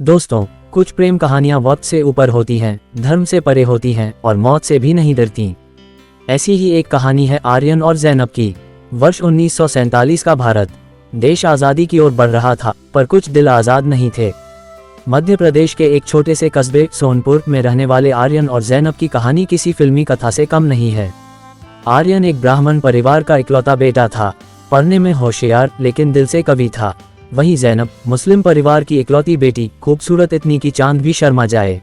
दोस्तों, कुछ प्रेम कहानियां वक्त से ऊपर होती हैं, धर्म से परे होती हैं और मौत से भी नहीं डरती। ऐसी ही एक कहानी है आर्यन और ज़ैनब की। वर्ष 1947 का भारत देश आज़ादी की ओर बढ़ रहा था, पर कुछ दिल आज़ाद नहीं थे। मध्य प्रदेश के एक छोटे से कस्बे सोनपुर में रहने वाले आर्यन और ज़ैनब की कहानी किसी फिल्मी कथा से कम नहीं है। आर्यन एक ब्राह्मण परिवार का इकलौता बेटा था, पढ़ने में होशियार लेकिन दिल से कवि था। वहीं ज़ैनब मुस्लिम परिवार की इकलौती बेटी, खूबसूरत इतनी कि चांद भी शर्मा जाए।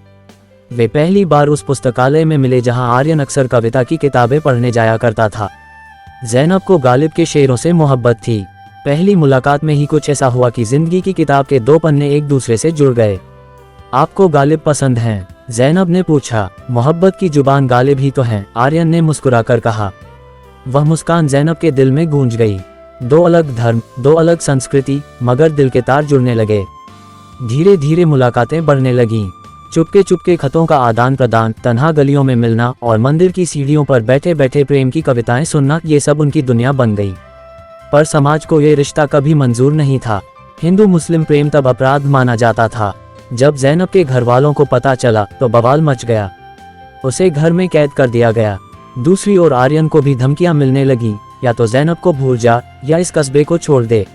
वे पहली बार उस पुस्तकालय में मिले जहां आर्यन अक्सर कविता की किताबें पढ़ने जाया करता था। ज़ैनब को गालिब के शेरों से मोहब्बत थी। पहली मुलाकात में ही कुछ ऐसा हुआ कि जिंदगी की किताब के दो पन्ने एक दूसरे से जुड़ गए। आपको गालिब पसंद हैं? ज़ैनब ने पूछा। मोहब्बत की जुबान गालिब ही तो है, आर्यन ने मुस्कुराकर कहा। वह मुस्कान ज़ैनब के दिल में गूंज गई। दो अलग धर्म, दो अलग संस्कृति, मगर दिल के तार जुड़ने लगे। धीरे धीरे मुलाकातें बढ़ने लगीं। चुपके चुपके खतों का आदान प्रदान, तन्हा गलियों में मिलना और मंदिर की सीढ़ियों पर बैठे बैठे प्रेम की कविताएं सुनना, ये सब उनकी दुनिया बन गई। पर समाज को ये रिश्ता कभी मंजूर नहीं था। हिंदू मुस्लिम प्रेम तब अपराध माना जाता था। जब ज़ैनब के घर वालों को पता चला तो बवाल मच गया। उसे घर में कैद कर दिया गया। दूसरी ओर आर्यन को भी धमकियां मिलने लगी, या तो ज़ैनब को भूल जा या इस कस्बे को छोड़ दे।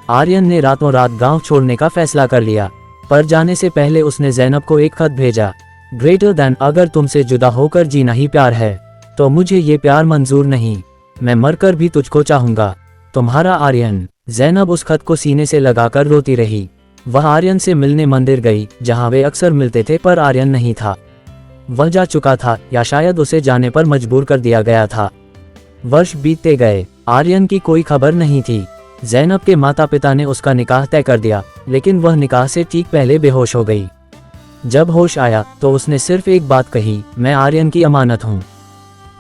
आर्यन ने रातों रात गांव छोड़ने का फैसला कर लिया, पर जाने से पहले उसने ज़ैनब को एक खत भेजा। ग्रेटर दैन, अगर तुमसे जुदा होकर जीना ही प्यार है तो मुझे ये प्यार मंजूर नहीं। मैं मरकर भी तुझको चाहूंगा। तुम्हारा आर्यन। ज़ैनब उस खत को सीने से लगाकर रोती रही। वह आर्यन से मिलने मंदिर गई, जहां वे अक्सर मिलते थे, पर आर्यन नहीं था। वह जा चुका था, या शायद उसे जाने पर मजबूर कर दिया गया था। वर्ष बीतते गए, आर्यन की कोई खबर नहीं थी। ज़ैनब के माता पिता ने उसका निकाह तय कर दिया, लेकिन वह निकाह से ठीक पहले बेहोश हो गई। जब होश आया तो उसने सिर्फ एक बात कही, मैं आर्यन की अमानत हूँ,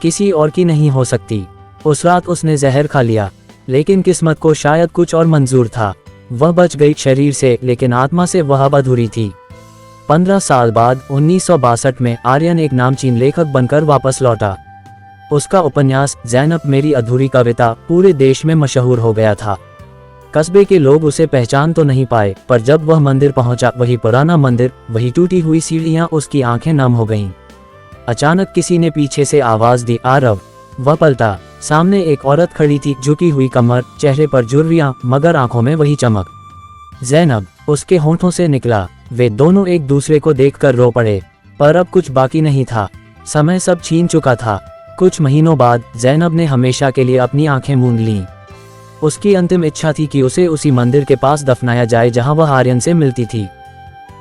किसी और की नहीं हो सकती। उस रात उसने जहर खा लिया, लेकिन किस्मत को शायद कुछ और मंजूर था। वह बच गई शरीर से, लेकिन आत्मा से वह अब अधूरी थी। 15 साल बाद 1962 में आर्यन एक नामचीन लेखक बनकर वापस लौटा। उसका उपन्यास ज़ैनब मेरी अधूरी कविता पूरे देश में मशहूर हो गया था। कस्बे के लोग उसे पहचान तो नहीं पाए, पर जब वह मंदिर पहुंचा, वही पुराना मंदिर, वही टूटी हुई सीढ़ियां, उसकी आंखें नम हो गईं। अचानक किसी ने पीछे से आवाज दी, आरव। वह पलटा। सामने एक औरत खड़ी थी, झुकी हुई कमर, चेहरे पर झुर्रियां, मगर आंखों में वही चमक। ज़ैनब, उसके होंठों से निकला। वे दोनों एक दूसरे को देखकर रो पड़े, पर अब कुछ बाकी नहीं था। समय सब छीन चुका था। कुछ महीनों बाद ज़ैनब ने हमेशा के लिए अपनी आंखें मूंद लीं। उसकी अंतिम इच्छा थी कि उसे उसी मंदिर के पास दफनाया जाए जहां वह आर्यन से मिलती थी।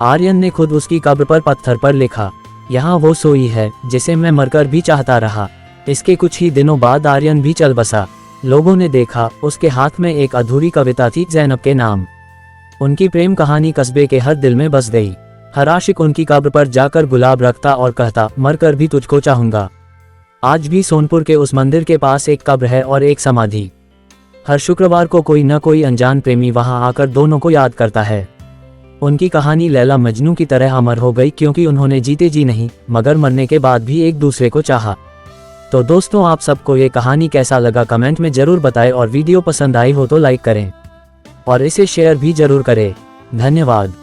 आर्यन ने खुद उसकी कब्र पर पत्थर पर लिखा, यहाँ वो सोई है जिसे मैं मरकर भी चाहता रहा। इसके कुछ ही दिनों बाद आर्यन भी चल बसा। लोगों ने देखा, उसके हाथ में एक अधूरी कविता थी, ज़ैनब के नाम। उनकी प्रेम कहानी कस्बे के हर दिल में बस गई। हर आशिक उनकी कब्र पर जाकर गुलाब रखता और कहता, मरकर भी तुझको चाहूंगा। आज भी सोनपुर के उस मंदिर के पास एक कब्र है और एक समाधि। हर शुक्रवार को कोई न कोई अनजान प्रेमी वहां आकर दोनों को याद करता है। उनकी कहानी लैला मजनू की तरह अमर हो गई, क्योंकि उन्होंने जीते जी नहीं, मगर मरने के बाद भी एक दूसरे को चाहा। तो दोस्तों, आप सबको ये कहानी कैसा लगा कमेंट में जरूर बताएं, और वीडियो पसंद आई हो तो लाइक करें और इसे शेयर भी जरूर करें। धन्यवाद।